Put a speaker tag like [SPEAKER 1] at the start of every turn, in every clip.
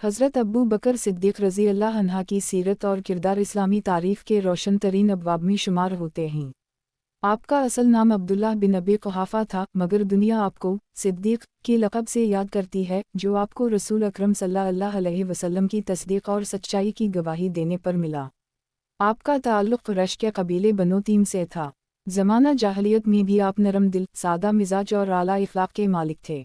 [SPEAKER 1] हज़रत अब्बू बकर सिद्दीक़ रज़ी अल्लाह अन्हा की सीरत और किरदार इस्लामी तारीख़ के रोशन तरीन अबवाब में शुमार होते हैं। आपका असल नाम अब्दुल्लाह बिन अबी कुहाफ़ा था, मगर दुनिया आपको सिद्दीक़ के लक़ब से याद करती है, जो आपको रसूल अकरम सल्लल्लाहु अलैहि वसल्लम की तस्दीक़ और सच्चाई की गवाही देने पर मिला। आपका ताल्लुक़ कुरैश के कबीले बनो तीम से था। ज़माना जाहलियत में भी आप नरम दिल, सादा मिजाज और आला इख़लाक़ के मालिक थे।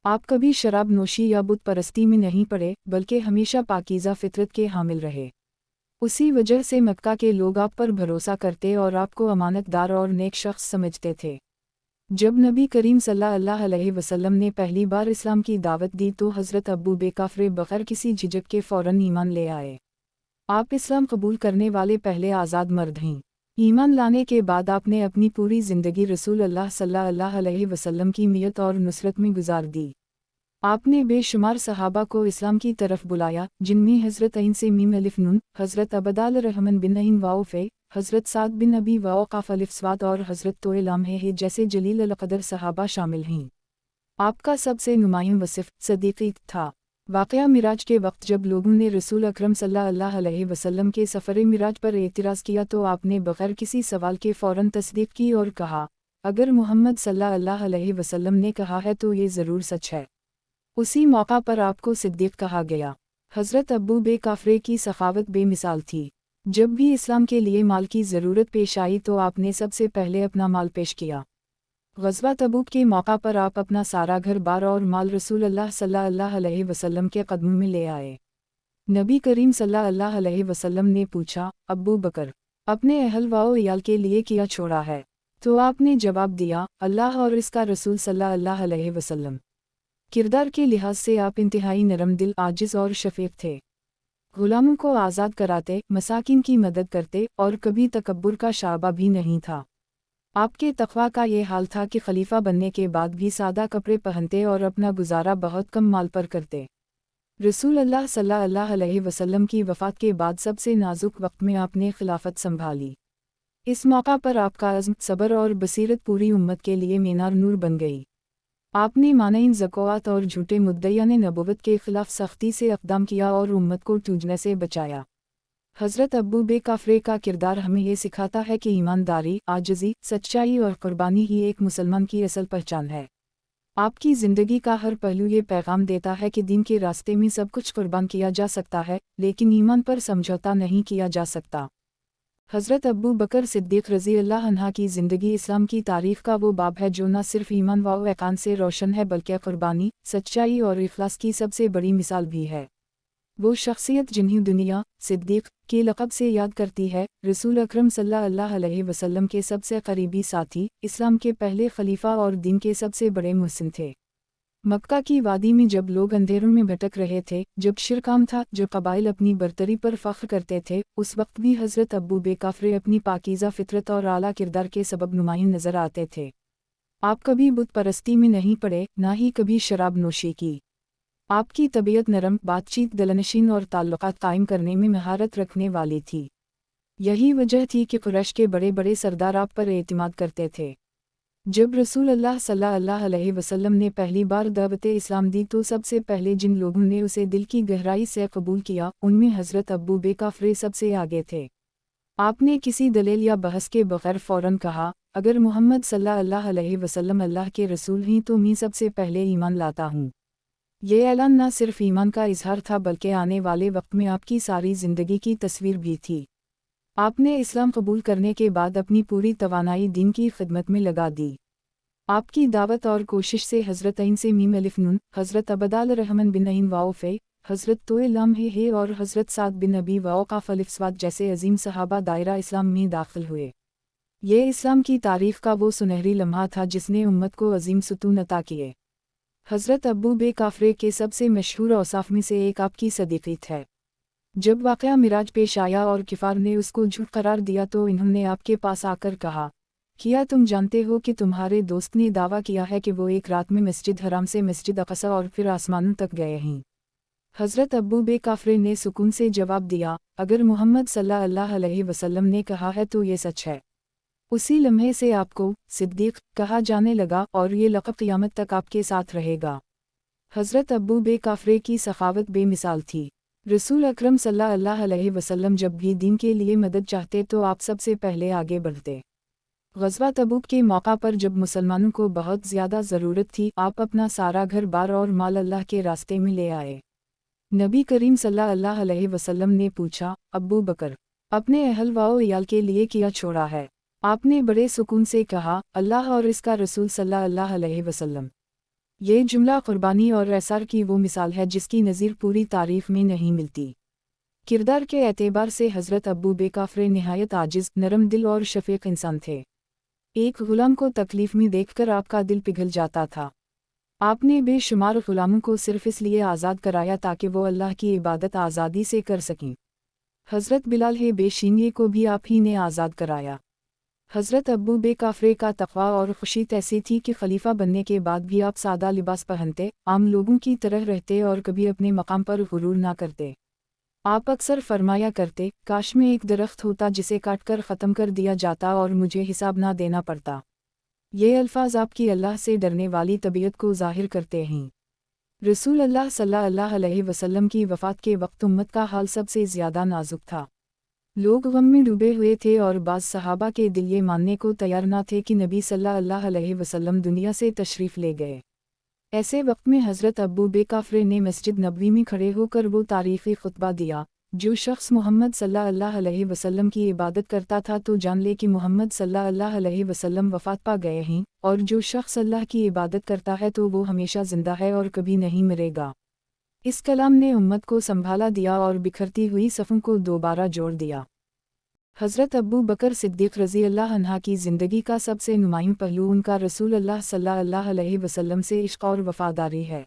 [SPEAKER 1] आप कभी शराब नोशी या बुत परस्ती में नहीं पड़े, बल्कि हमेशा पाकीज़ा फ़ितरत के हामिल रहे। उसी वजह से मक्का के लोग आप पर भरोसा करते और आपको अमानतदार और नेक शख्स समझते थे। जब नबी करीम सल्लल्लाहु अलैहि वसल्लम ने पहली बार इस्लाम की दावत दी तो हज़रत अब्बू बेकाफ़रे बग़ैर किसी झिझक के फ़ौरन ईमान ले आए। आप इस्लाम कबूल करने वाले पहले आज़ाद मर्द हैं। ईमान लाने के बाद आपने अपनी पूरी ज़िंदगी रसूल अल्लाह सल्लल्लाहु अलैहि वसल्लम की मियत और नुसरत में गुजार दी। आपने बेशुमार सहाबा को इस्लाम की तरफ बुलाया, जिनमें हज़रत ऐन से मीम अलिफ नून, हज़रत अबदाल रहमान बिन ऐन वाओ फ़े, हज़रत साद बिन अबी वक़ाफ़ अलिफ स्वाद और हज़रत तोइलाम है जैसे जलील अल-क़दर सहाबा शामिल हैं। आपका सबसे नुमायाँ वसिफ़ सदीक़ी था। वाक़या मिराज के वक्त जब लोगों ने रसूल अकरम सल्लल्लाहु अलैहि वसल्लम के सफ़र मिराज पर एतराज़ किया तो आपने बग़ैर किसी सवाल के फ़ौरन तस्दीक़ की और कहा, अगर मोहम्मद सल्लल्लाहु अलैहि वसल्लम ने कहा है तो ये ज़रूर सच है। उसी मौका पर आपको सिद्दीक़ कहा गया। हज़रत अब्बू बेकाफ़रे की सखावत बेमिसाल थी। जब भी इस्लाम के लिए माल की ज़रूरत पेश आई तो आपने सबसे पहले अपना माल पेश किया। ग़ज़वा तबूक के मौका पर आप अपना सारा घर बार और माल रसूल अल्लाह सल्लल्लाहु अलैहि वसल्लम के कदमों में ले आए। नबी करीम सल्लल्लाहु अलैहि वसल्लम ने पूछा, अब्बू बकर, अपने अहल व इयाल के लिए क्या छोड़ा है? तो आपने जवाब दिया, अल्लाह और इसका रसूल सल्लल्लाहु अलैहि वसल्लम। किरदार के लिहाज से आप इंतहाई नरम दिल, आजिज़ और शफ़ीक़ थे। ग़ुलामों को आज़ाद कराते, मसाकिन की मदद करते और कभी तकब्बुर का शाबा भी नहीं था। आपके तक़वा का ये हाल था कि खलीफा बनने के बाद भी सादा कपड़े पहनते और अपना गुजारा बहुत कम माल पर करते। रसूल अल्लाह सल्लल्लाहु अलैहि वसल्लम की वफ़ात के बाद सबसे नाजुक वक्त में आपने खिलाफत संभाली। इस मौका पर आपका अज़्म, सब्र और बसीरत पूरी उम्मत के लिए मीनार नूर बन गई। आपने मानईन ज़कात और झूठे मुद्दईयान नबुव्वत के ख़िलाफ़ सख्ती से इक़दाम किया और उम्मत को टूटने से बचाया। हज़रत अब्बू बेकाफ़रे का किरदार हमें ये सिखाता है कि ईमानदारी, आजिज़ी, सच्चाई और क़ुरबानी ही एक मुसलमान की असल पहचान है। आपकी ज़िंदगी का हर पहलू ये पैगाम देता है कि दीन के रास्ते में सब कुछ कुर्बान किया जा सकता है, लेकिन ईमान पर समझौता नहीं किया जा सकता। हज़रत अब्बू बकर सिद्दीक़ रज़ी अल्लाह अन्हा की ज़िंदगी इस्लाम की तारीफ़ का वो बाब है जो न सिर्फ़ ईमान व यक़ीन से रोशन है बल्कि क़ुरबानी, सच्चाई और इख़लास की सबसे बड़ी मिसाल भी है। वो शख्सियत जिन्हें दुनिया सिद्दीक़ के लक़ब से याद करती है, रसूल अकरम सल्लल्लाहु अलैहि वसल्लम के सबसे करीबी साथी, इस्लाम के पहले खलीफा और दीन के सबसे बड़े मुहसिन थे। मक्का की वादी में जब लोग अंधेरों में भटक रहे थे, जब शिर्क आम था, जब कबाइल अपनी बरतरी पर फ़ख्र करते थे, उस वक्त भी हज़रत अब्बू बेकाफ़रे अपनी पाकीज़ा फ़ितरत और आला किरदार के सबब नुमायाँ नज़र आते थे। आप कभी बुत परस्ती में नहीं पड़े, ना ही कभी शराब नोशी की। आपकी तबीयत नरम, बातचीत दिलनशीन और ताल्लुक़ात कायम करने में महारत रखने वाली थी। यही वजह थी कि कुरैश के बड़े बड़े सरदार आप पर एतिमाद करते थे। जब रसूल अल्लाह सल्लल्लाहु अलैहि वसल्लम ने पहली बार दावते इस्लाम दी तो सबसे पहले जिन लोगों ने उसे दिल की गहराई से कबूल किया, उनमें हज़रत अब्बू बेकाफ़रे सबसे आगे थे। आपने किसी दलील या बहस के बग़ैर फ़ौरन कहा, अगर मोहम्मद सल्लल्लाहु अलैहि वसल्लम अल्लाह के रसूल हैं तो मैं सबसे पहले ईमान लाता हूँ। ये ऐलान न सिर्फ़ ईमान का इजहार था बल्कि आने वाले वक्त में आपकी सारी ज़िंदगी की तस्वीर भी थी। आपने इस्लाम कबूल करने के बाद अपनी पूरी तवानाई दीन की खिदमत में लगा दी। आपकी दावत और कोशिश से हज़रत ऐन से मीम अलिफ नून, हज़रत अबदाल रहमान बिन ऐन वाओ फ़े, हज़रत तोइलाम है और हज़रत साद बिन अबी वक़ाफ़ अलिफ स्वाद जैसे अजीम सहाबा दायरा इस्लाम में दाखिल हुए। ये इस्लाम की तारीफ़ का वो सुनहरी लम्हा था जिसने उम्मत को अजीम सुतून अता किए। हज़रत अब्बू बेकाफ़रे के सबसे मशहूर औसाफ़ में से एक आपकी सदीक़ीत है। जब वाक़या मिराज पेश आया और किफ़ार ने उसको झूठ करार दिया तो इन्होंने आपके पास आकर कहा, क्या तुम जानते हो कि तुम्हारे दोस्त ने दावा किया है कि वो एक रात में मस्जिद हराम से मस्जिद अक़सा और फिर आसमानों तक गए हैं। हज़रत अब्बू बेकाफ़रे ने सुकून से जवाब दिया, अगर मोहम्मद सल्लल्लाहु अलैहि वसल्लम ने कहा है तो ये सच है। उसी लम्हे से आपको सिद्दीक़ कहा जाने लगा और ये लक़ब क़यामत तक आपके साथ रहेगा। हज़रत अबू बे काफ़रे की सखावत बेमिसाल थी। रसूल अकरम सल्लल्लाहु अलैहि वसल्लम जब भी दीन के लिए मदद चाहते तो आप सबसे पहले आगे बढ़ते। ग़ज़वा तबूक के मौका पर जब मुसलमानों को बहुत ज़्यादा ज़रूरत थी, आप अपना सारा घर बार और माल अल्लाह के रास्ते में ले आए। नबी करीम सल्लल्लाहु अलैहि वसल्लम ने पूछा, अब्बू बकर, अपने अहल व इयाल के लिए क्या छोड़ा है? आपने बड़े सुकून से कहा, अल्लाह और इसका रसूल सल्लल्लाहु अलैहि वसल्लम। ये जुमला क़ुरबानी और एसार की वो मिसाल है जिसकी नज़ीर पूरी तारीफ़ में नहीं मिलती। किरदार के एतबार से हज़रत अबू बे काफ़रे निहायत आजिज़, नरम दिल और शफ़ीक़ इंसान थे। एक ग़ुलाम को तकलीफ़ में देखकर आपका दिल पिघल जाता था। आपने बेशुमार ग़ुलामों को सिर्फ़ इसलिए आज़ाद कराया ताकि वो अल्लाह की इबादत आज़ादी से कर सकें। हज़रत बिलाल बेशीनिये को भी आप ही ने आज़ाद कराया। हज़रत अबू बे काफ़रे का तक़वा और खुशी ऐसी थी कि खलीफा बनने के बाद भी आप सादा लिबास पहनते, आम लोगों की तरह रहते और कभी अपने मकाम पर गुरूर ना करते। आप अक्सर फरमाया करते, काश में एक दरख्त होता जिसे काट कर ख़त्म कर दिया जाता और मुझे हिसाब ना देना पड़ता। ये अल्फाज आपकी अल्लाह से डरने वाली तबीयत को ज़ाहिर करते हैं। रसूल अल्लाह सल्लल्लाहु अलैहि वसल्लम की वफ़ात के वक्त उम्मत का हाल सबसे ज़्यादा नाजुक था। लोग गम में डूबे हुए थे और बाज़ सहाबा के दिल ये मानने को तैयार न थे कि नबी सल्लल्लाहु अलैहि वसल्लम दुनिया से तशरीफ़ ले गए। ऐसे वक्त में हज़रत अबू बे काफ़रे ने मस्जिद नबवी में खड़े होकर वो तारीख़ी खुतबा दिया, जो शख्स मोहम्मद सल्लल्लाहु अलैहि वसल्लम की इबादत करता था तो जान ले कि मोहम्मद सल्लल्लाहु अलैहि वसल्लम वफ़ात पा गए हैं, और जो शख्स अल्लाह की इबादत करता है तो वो हमेशा ज़िंदा है और कभी नहीं मरेगा। इस कलाम ने उम्मत को संभाला दिया और बिखरती हुई सफ़ों को दोबारा जोड़ दिया। हज़रत अबू बकर सिद्दीक़ रज़ी अल्लाह अन्हा की ज़िंदगी का सबसे नुमायाँ पहलू उनका रसूल अल्लाह सल्लल्लाहु अलैहि वसल्लम से इश्क़ और वफ़ादारी है।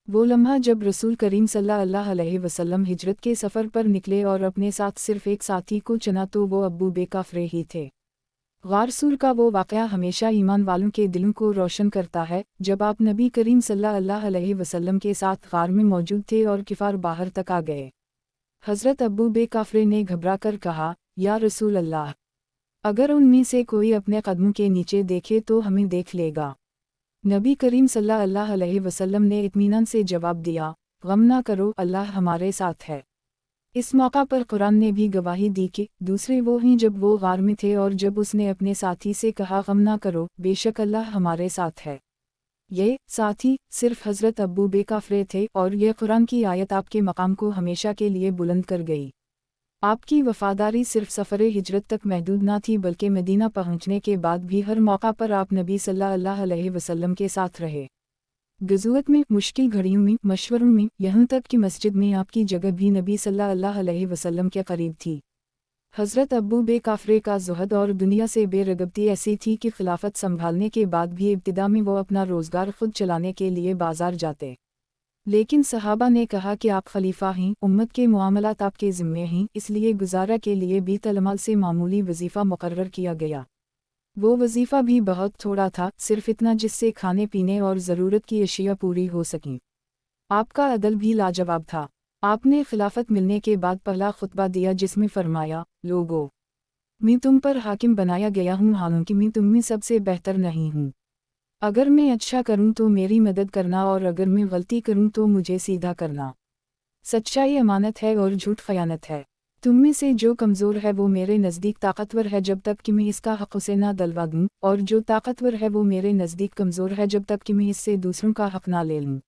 [SPEAKER 1] वो लम्हा जब रसूल करीम सल्लल्लाहु अलैहि वसल्लम हिजरत के सफ़र पर निकले और अपने साथ सिर्फ़ एक साथी को चुना तो वो अबू बे काफ़रे ही थे। ग़ार सूर का वो वाक़या हमेशा ईमान वालों के दिलों को रोशन करता है, जब आप नबी करीम सल्लल्लाहु अलैहि वसल्लम के साथ ग़ार में मौजूद थे और किफ़ार बाहर तक आ गए। हज़रत अबू बे काफ़रे ने घबरा कर कहा, या रसूल अल्लाह, अगर उनमें से कोई अपने कदमों के नीचे देखे तो हमें देख लेगा। नबी करीम सल्लल्लाहु अलैहि वसल्लम ने इत्मीनान से जवाब दिया, गम ना करो, अल्लाह हमारे साथ है। इस मौका पर कुरान ने भी गवाही दी कि दूसरे वो हैं जब वो ग़ार में थे और जब उसने अपने साथी से कहा, गम ना करो, बेशक अल्लाह हमारे साथ है। ये साथी सिर्फ हज़रत अबू बे काफ़रे थे और ये कुरान की आयत आपके मकाम को हमेशा के लिए बुलंद कर गई। आपकी वफ़ादारी सिर्फ सफ़र हिजरत तक महदूद ना थी बल्कि मदीना पहुँचने के बाद भी हर मौका पर आप नबी सल्लल्लाहु अलैहि वसल्लम के साथ रहे। ग़ज़वत में, मुश्किल घड़ियों में, मशवरों में, यहाँ तक कि मस्जिद में आपकी जगह भी नबी सल्लल्लाहु अलैहि वसल्लम के करीब थी। हज़रत अबू बे काफ़रे का ज़ुहद और दुनिया से बेरग़बती ऐसी थी कि खिलाफत संभालने के बाद भी इब्तिदा में वो अपना रोज़गार खुद चलाने के लिए बाज़ार जाते। लेकिन सहाबा ने कहा कि आप खलीफा हैं, उम्मत के मामलात आपके ज़िम्मे हैं, इसलिए गुजारा के लिए बीतलमाल से मामूली वजीफ़ा मुकर्रर किया गया। वो वजीफ़ा भी बहुत थोड़ा था, सिर्फ इतना जिससे खाने पीने और ज़रूरत की अशिया पूरी हो सकें। आपका अदल भी लाजवाब था। आपने खिलाफत मिलने के बाद पहला खुतबा दिया जिसमें फरमाया, लोगों, मैं तुम पर हाकिम बनाया गया हूँ, हालांकि मैं तुम में सबसे बेहतर नहीं हूँ। अगर मैं अच्छा करूँ तो मेरी मदद करना और अगर मैं गलती करूँ तो मुझे सीधा करना। सच्चाई अमानत है और झूठ खयानत है। तुम में से जो कमज़ोर है वो मेरे नज़दीक ताकतवर है जब तक कि मैं इसका हक़ उसे ना दिलवा दूँ, और जो ताकतवर है वो मेरे नज़दीक कमज़ोर है जब तक कि मैं इससे दूसरों का हक़ ना ले लूँ।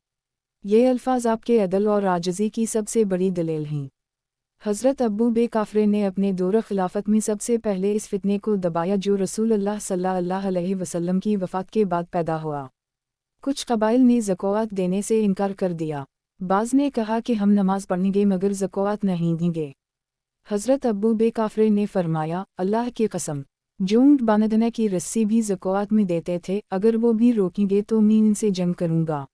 [SPEAKER 1] ये अल्फाज आपके अदल और आजिज़ी की सबसे बड़ी दलील हैं। हज़रत अबू बे काफ़रे ने अपने दौर खिलाफत में सबसे पहले इस फितने को दबाया जो रसूल अल्लाह सल्लल्लाहु अलैहि वसल्लम की वफ़ात के बाद पैदा हुआ। कुछ कबाइल ने ज़कात देने से इनकार कर दिया। बाज़ ने कहा कि हम नमाज़ पढ़ेंगे मगर ज़कात नहीं देंगे। हज़रत अबू बे काफ़रे ने फरमाया, अल्लाह की कसम, जो ऊँट बांधने की रस्सी भी ज़कात में देते थे, अगर वो भी रोकेंगे तो मैं इनसे जंग करूँगा।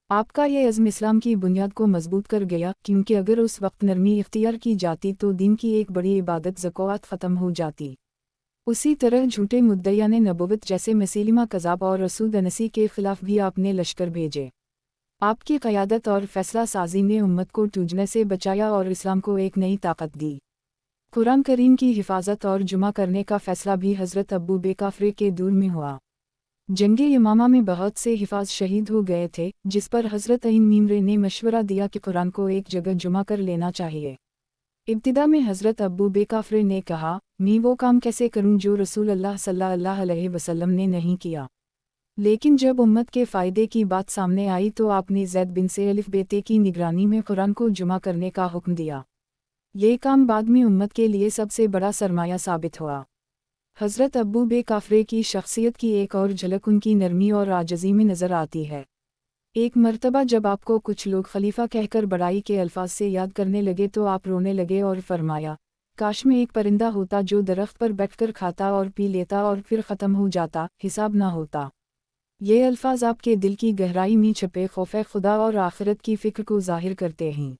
[SPEAKER 1] आपका ये अज़्म इस्लाम की बुनियाद को मजबूत कर गया, क्योंकि अगर उस वक्त नरमी इख्तियार की जाती तो दीन की एक बड़ी इबादत ज़कात ख़त्म हो जाती। उसी तरह झूठे मुद्दयान नबुवत जैसे मसीलिमा कज़ाब और रसूद अनसी के ख़िलाफ़ भी आपने लश्कर भेजे। आपकी क़यादत और फ़ैसला साजी ने उम्मत को टूटने से बचाया और इस्लाम को एक नई ताकत दी। कुरान करीम की हिफाजत और जुमा करने का फ़ैसला भी हज़रत अबू बे काफ़रे के दौर में हुआ। जंग यमामा में बहुत से हिफाज शहीद हो गए थे, जिस पर हज़रत अईन मीमरे ने मशवरा दिया कि कुरान को एक जगह जुमा कर लेना चाहिए। इब्तिदा में हज़रत अबू बेकाफ़िर ने कहा, मैं वो काम कैसे करूं जो रसूल अल्लाह सल्लल्लाहु अलैहि वसल्लम ने नहीं किया। लेकिन जब उम्मत के फ़ायदे की बात सामने आई तो आपने ज़ैद बिन से अलिफ बेते की निगरानी में कुरान को जुमा करने का हुक्म दिया। ये काम बाद में उम्मत के लिए सबसे बड़ा सरमाया साबित हुआ। हज़रत अबू बेकाफ़िर की शख्सियत की एक और झलक उनकी नरमी और आजिज़ी में नज़र आती है। एक मर्तबा जब आपको कुछ लोग खलीफा कहकर बड़ाई के अल्फाज से याद करने लगे तो आप रोने लगे और फरमाया, काश में एक परिंदा होता जो दरख्त पर बैठकर खाता और पी लेता और फिर ख़त्म हो जाता, हिसाब ना होता। ये अल्फाज आपके दिल की गहराई में छुपे खौफ खुदा और आखिरत की फ़िक्र को ज़ाहिर करते हैं।